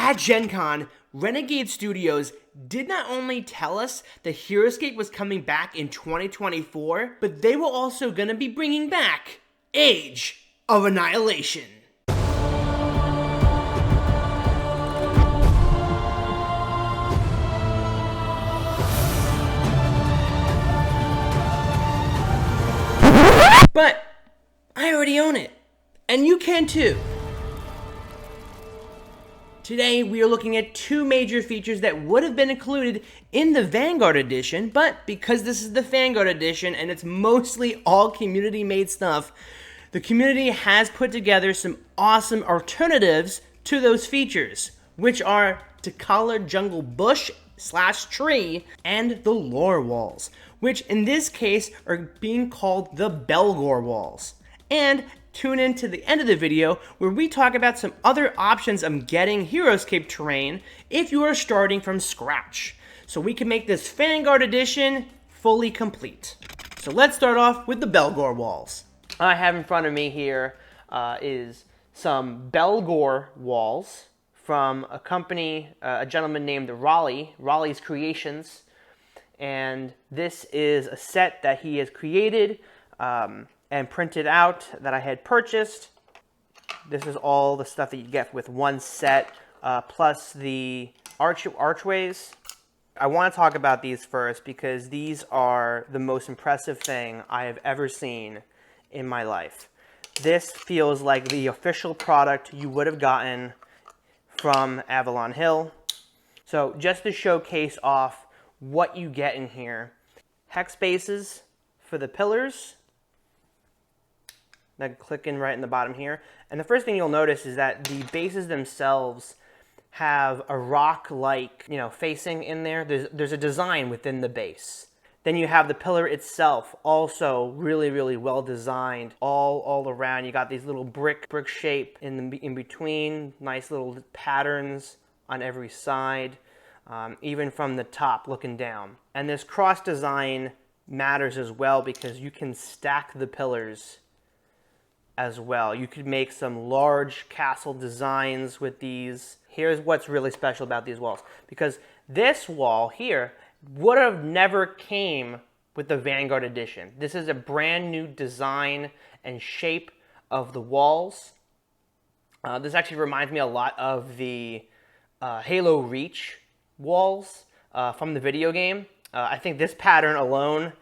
At Gen Con, Renegade Studios did not only tell us that heroScape was coming back in 2024, but they were also going to be bringing back Age of Annihilation. But I already own it, and you can too. Today, we are looking at two major features that would have been included in the Vanguard edition, but because this is the FANguard edition and it's mostly all community-made stuff, the community has put together some awesome alternatives to those features, which are Takala Jungle Bush / Tree and the Lore Walls, which in this case are being called the Belgore Walls. And tune in to the end of the video where we talk about some other options of getting heroScape terrain if you are starting from scratch, so we can make this FANguard edition fully complete. So let's start off with the Belgore walls. I have in front of me here is some Belgore walls from a company, a gentleman named Rollie's Creations, and this is a set that he has created and printed out that I had purchased. This is all the stuff that you get with one set, plus the archways. I want to talk about these first because these are the most impressive thing I have ever seen in my life. This feels like the official product you would have gotten from Avalon Hill. So just to showcase off what you get in here, hex bases for the pillars. I click in right in the bottom here. And the first thing you'll notice is that the bases themselves have a rock-like, facing in there. There's a design within the base. Then you have the pillar itself, also really, really well designed all around. You got these little brick shape in between, nice little patterns on every side, even from the top looking down. And this cross design matters as well because you can stack the pillars as well. You could make some large castle designs with these. Here's what's really special about these walls, because this wall here would have never came with the Vanguard edition. This is a brand new design and shape of the walls. This actually reminds me a lot of the Halo Reach walls from the video game. I think this pattern alone,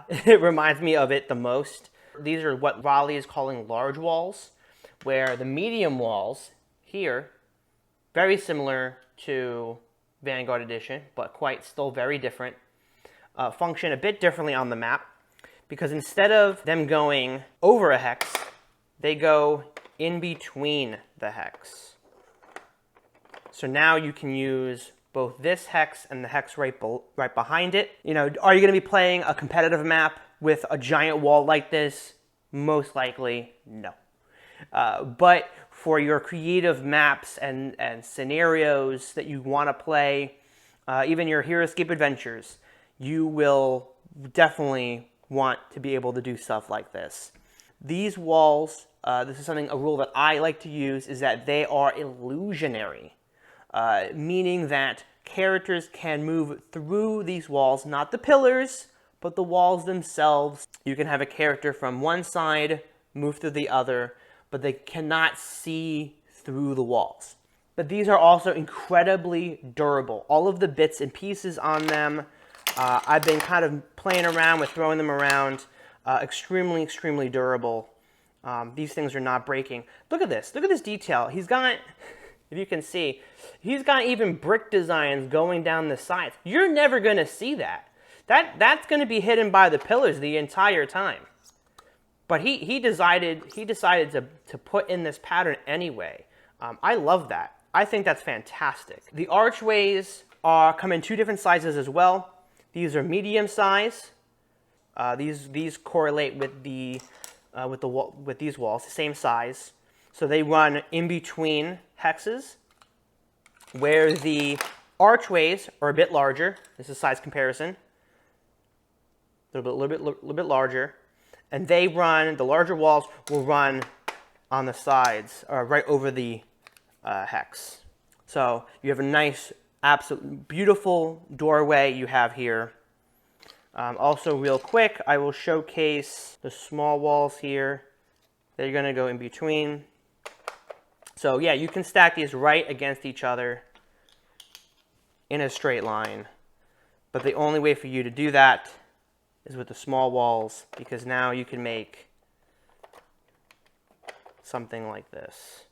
it reminds me of it the most. These are what Rollie is calling large walls, where the medium walls here, very similar to Vanguard edition, but still very different, function a bit differently on the map, because instead of them going over a hex, they go in between the hex. So now you can use both this hex and the hex right behind it. Are you going to be playing a competitive map with a giant wall like this? Most likely, no. But for your creative maps and scenarios that you want to play, even your heroScape adventures, you will definitely want to be able to do stuff like this. These walls, this is a rule that I like to use, is that they are illusionary, meaning that characters can move through these walls, not the pillars, but the walls themselves. You can have a character from one side move through the other, but they cannot see through the walls. But these are also incredibly durable. All of the bits and pieces on them, I've been kind of playing around with throwing them around. Extremely, extremely durable. These things are not breaking. Look at this. Look at this detail. He's got, if you can see, he's got even brick designs going down the sides. You're never going to see that. That's going to be hidden by the pillars the entire time. But he decided to put in this pattern anyway. I love that. I think that's fantastic. The archways come in two different sizes as well. These are medium size. These correlate with these walls, the same size. So they run in between hexes, where the archways are a bit larger. This is size comparison. They're a little bit larger, and the larger walls will run on the sides, right over the hex. So you have a nice, absolute beautiful doorway you have here. Also, real quick, I will showcase the small walls here that you're going to go in between. So yeah, you can stack these right against each other in a straight line. But the only way for you to do that is with the small walls, because now you can make something like this.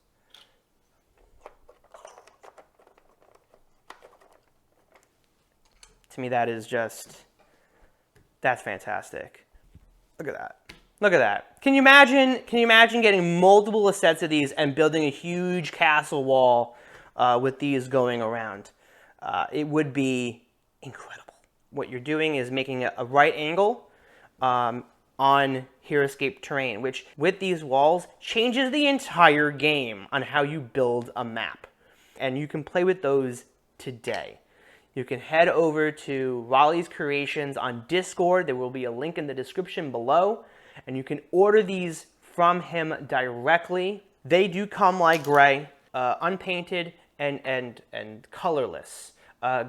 To me, that is just, that's fantastic. Look at that. Look at that. Can you imagine getting multiple sets of these and building a huge castle wall with these going around? It would be incredible. What you're doing is making a right angle on heroScape terrain, which with these walls changes the entire game on how you build a map. And you can play with those today. You can head over to Rollie's Creations on Discord. There will be a link in the description below. And you can order these from him directly. They do come like gray, unpainted and colorless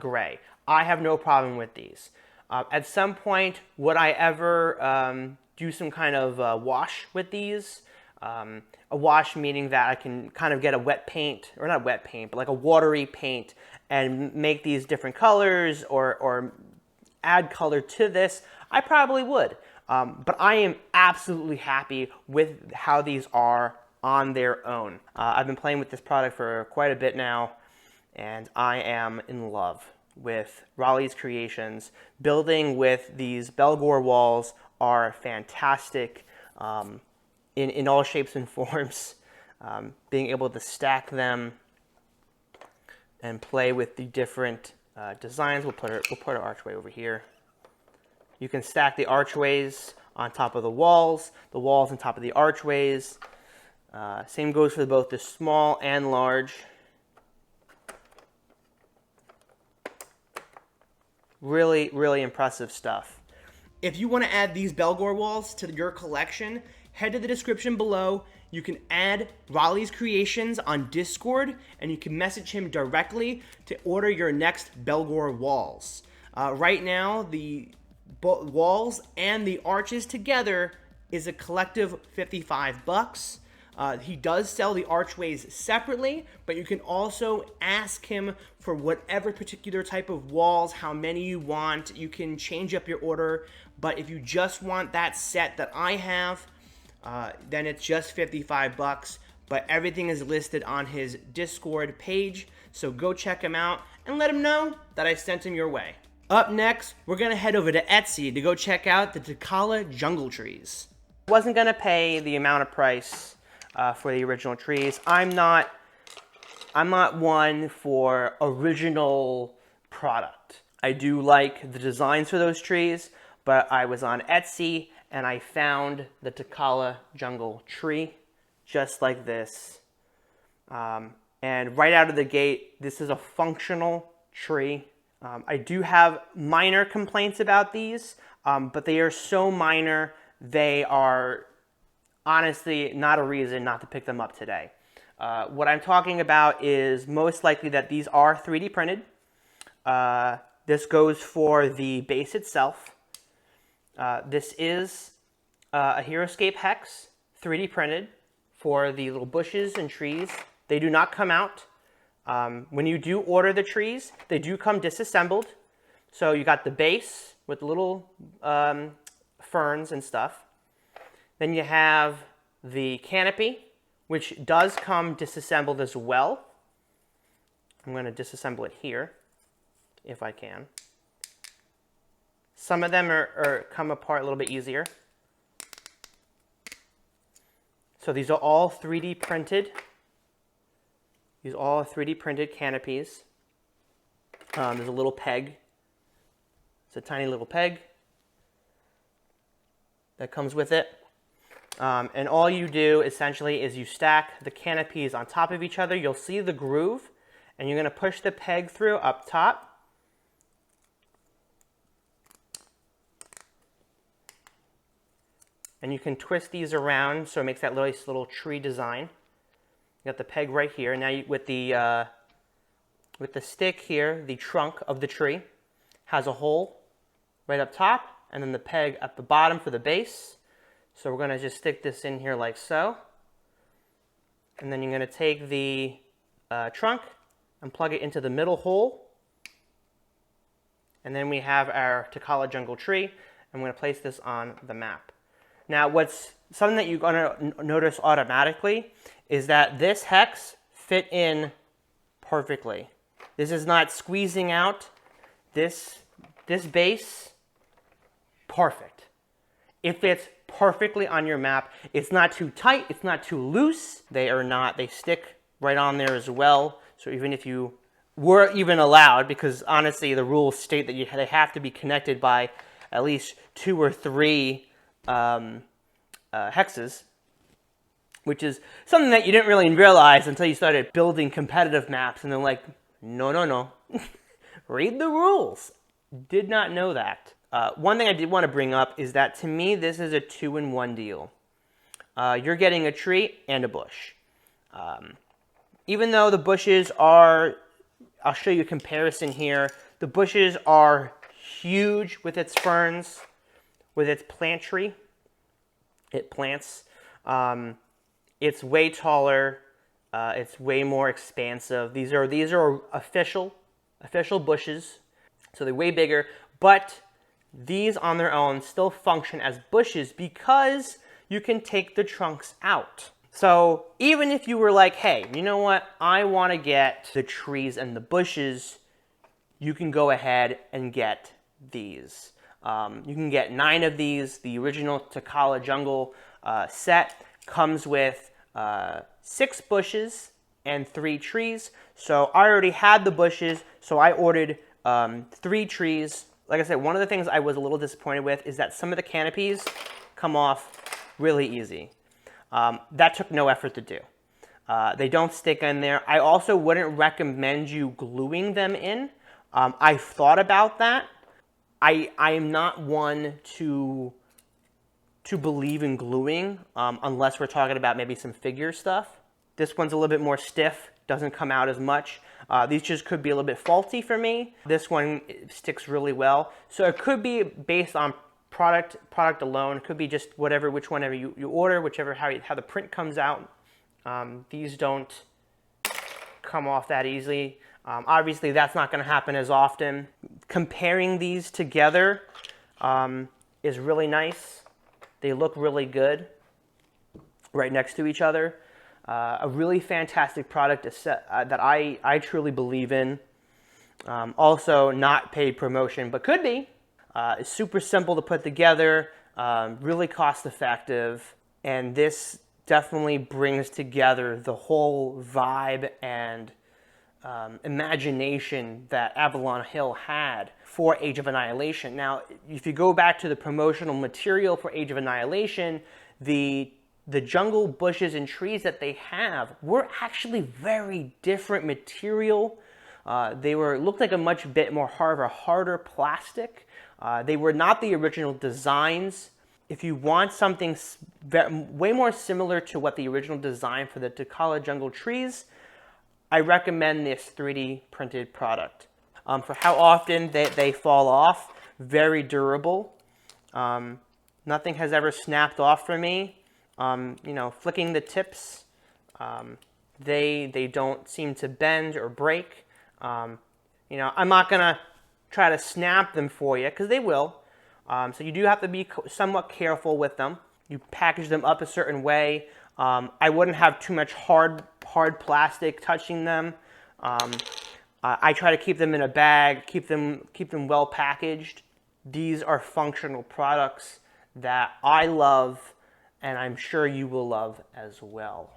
gray. I have no problem with these. At some point, would I ever do some kind of wash with these? A wash meaning that I can kind of get a wet paint, or not wet paint, but like a watery paint, and make these different colors or add color to this. I probably would. But I am absolutely happy with how these are on their own. I've been playing with this product for quite a bit now, and I am in love with Rollie's Creations. Building with these Belgore walls are fantastic in all shapes and forms. Being able to stack them and play with the different designs. We'll put our archway over here. You can stack the archways on top of the walls on top of the archways. Same goes for both the small and large. Really, really impressive stuff. If you want to add these Belgore walls to your collection, head to the description below. You can add Rollie's Creations on Discord, and you can message him directly to order your next Belgore walls. Right now, the walls and the arches together is a collective $55. He does sell the archways separately, but you can also ask him for whatever particular type of walls, how many you want. You can change up your order, but if you just want that set that I have, then it's just $55. But everything is listed on his Discord page, so go check him out and let him know that I sent him your way. Up next, we're going to head over to Etsy to go check out the Takala jungle trees. I wasn't going to pay the amount of price for the original trees. I'm not one for original product. I do like the designs for those trees, but I was on Etsy and I found the Takala jungle tree just like this. And right out of the gate, this is a functional tree. I do have minor complaints about these, but they are so minor, they are honestly not a reason not to pick them up today. What I'm talking about is most likely that these are 3D printed. This goes for the base itself. This is a heroScape hex, 3D printed for the little bushes and trees. They do not come out. When you do order the trees, they do come disassembled. So you got the base with little ferns and stuff. Then you have the canopy, which does come disassembled as well. I'm going to disassemble it here, if I can. Some of them come apart a little bit easier. So these are all 3D printed. These are all 3D printed canopies. There's a little peg. It's a tiny little peg that comes with it. And all you do essentially is you stack the canopies on top of each other. You'll see the groove, and you're going to push the peg through up top. And you can twist these around so it makes that nice little tree design. You got the peg right here. Now with the with the stick here, the trunk of the tree has a hole right up top, and then the peg at the bottom for the base. So we're going to just stick this in here like so. And then you're going to take the trunk and plug it into the middle hole. And then we have our Takala jungle tree. I'm going to place this on the map. Now, what's something that you're going to notice automatically is that this hex fit in perfectly. This is not squeezing out. This base, perfect. It fits perfectly on your map. It's not too tight. It's not too loose. They stick right on there as well. So even if you were even allowed, because honestly the rules state that they have to be connected by at least 2 or 3 hexes, which is something that you didn't really realize until you started building competitive maps, and they're like, no. Read the rules. Did not know that. One thing I did want to bring up is that to me this is a 2-in-1 deal. You're getting a tree and a bush. Even though the bushes are, I'll show you a comparison here, the bushes are huge with its ferns, with its plant tree. It plants. It's way taller. It's way more expansive. These are official bushes, so they're way bigger. But these on their own still function as bushes because you can take the trunks out. So even if you were like, hey, you know what? I want to get the trees and the bushes, you can go ahead and get these. You can get 9 of these. The original Takala jungle set comes with 6 bushes and 3 trees. So I already had the bushes, so I ordered 3 trees. Like I said, one of the things I was a little disappointed with is that some of the canopies come off really easy. That took no effort to do. They don't stick in there. I also wouldn't recommend you gluing them in. I've thought about that. I am not one to believe in gluing unless we're talking about maybe some figure stuff. This one's a little bit more stiff, doesn't come out as much. These just could be a little bit faulty for me. This one sticks really well. So it could be based on product alone. It could be just whichever you order, how the print comes out. These don't come off that easily. Obviously, that's not going to happen as often. Comparing these together is really nice. They look really good right next to each other. A really fantastic product that I truly believe in. Also, not paid promotion, but could be. It's super simple to put together, really cost effective, and this definitely brings together the whole vibe and imagination that Avalon Hill had for Age of Annihilation. Now, if you go back to the promotional material for Age of Annihilation, the jungle bushes and trees that they have were actually very different material. They looked like a much bit more harder plastic. They were not the original designs. If you want something way more similar to what the original design for the Takala jungle trees, I recommend this 3D printed product. For how often they fall off, very durable. Nothing has ever snapped off for me. Flicking the tips, they don't seem to bend or break. I'm not gonna try to snap them for you because they will. So you do have to be somewhat careful with them. You package them up a certain way. I wouldn't have too much hard plastic touching them. I try to keep them in a bag, keep them well packaged. These are functional products that I love, and I'm sure you will love as well.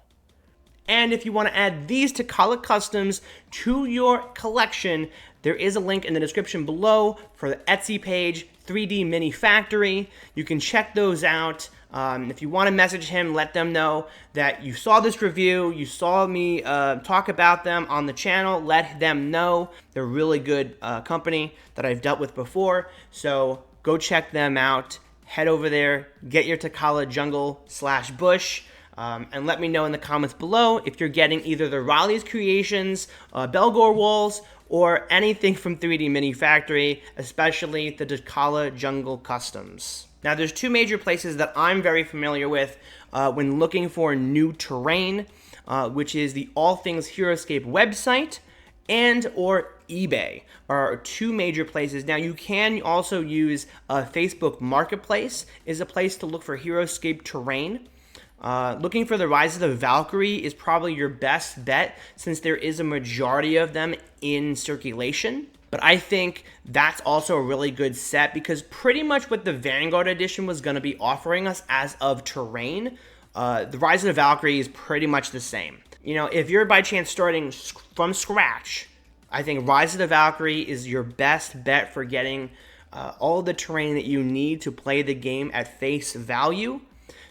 And if you want to add these Takala customs to your collection, there is a link in the description below for the Etsy page, 3D Mini Factory. You can check those out. If you want to message him, let them know that you saw this review, you saw me talk about them on the channel. Let them know. They're a really good company that I've dealt with before. So go check them out. Head over there, get your Takala jungle / bush. And let me know in the comments below if you're getting either the Rollie's Creations, Belgore walls, or anything from 3D Mini Factory, especially the Takala Jungle Customs. Now, there's two major places that I'm very familiar with when looking for new terrain, which is the All Things heroScape website and or eBay are two major places. Now, you can also use Facebook Marketplace is a place to look for heroScape terrain. Looking for the Rise of the Valkyrie is probably your best bet since there is a majority of them in circulation. But I think that's also a really good set because pretty much what the FANguard edition was going to be offering us as of terrain, the Rise of the Valkyrie is pretty much the same. You know, if you're by chance starting from scratch, I think Rise of the Valkyrie is your best bet for getting all the terrain that you need to play the game at face value.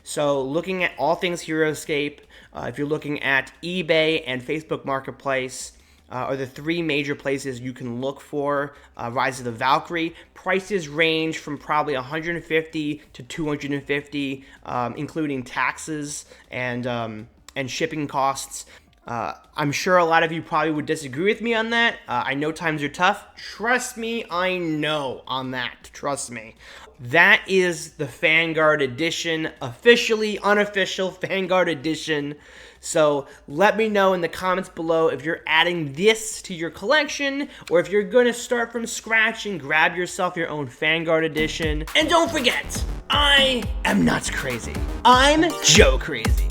So looking at All Things heroScape, if you're looking at eBay and Facebook Marketplace, are the three major places you can look for Rise of the Valkyrie. Prices range from probably $150 to $250, including taxes and shipping costs. I'm sure a lot of you probably would disagree with me on that. I know times are tough. Trust me, I know on that. Trust me. That is the FANguard edition, officially unofficial FANguard edition. So let me know in the comments below if you're adding this to your collection or if you're going to start from scratch and grab yourself your own FANguard edition. And don't forget, I am not crazy. I'm Joe Crazy.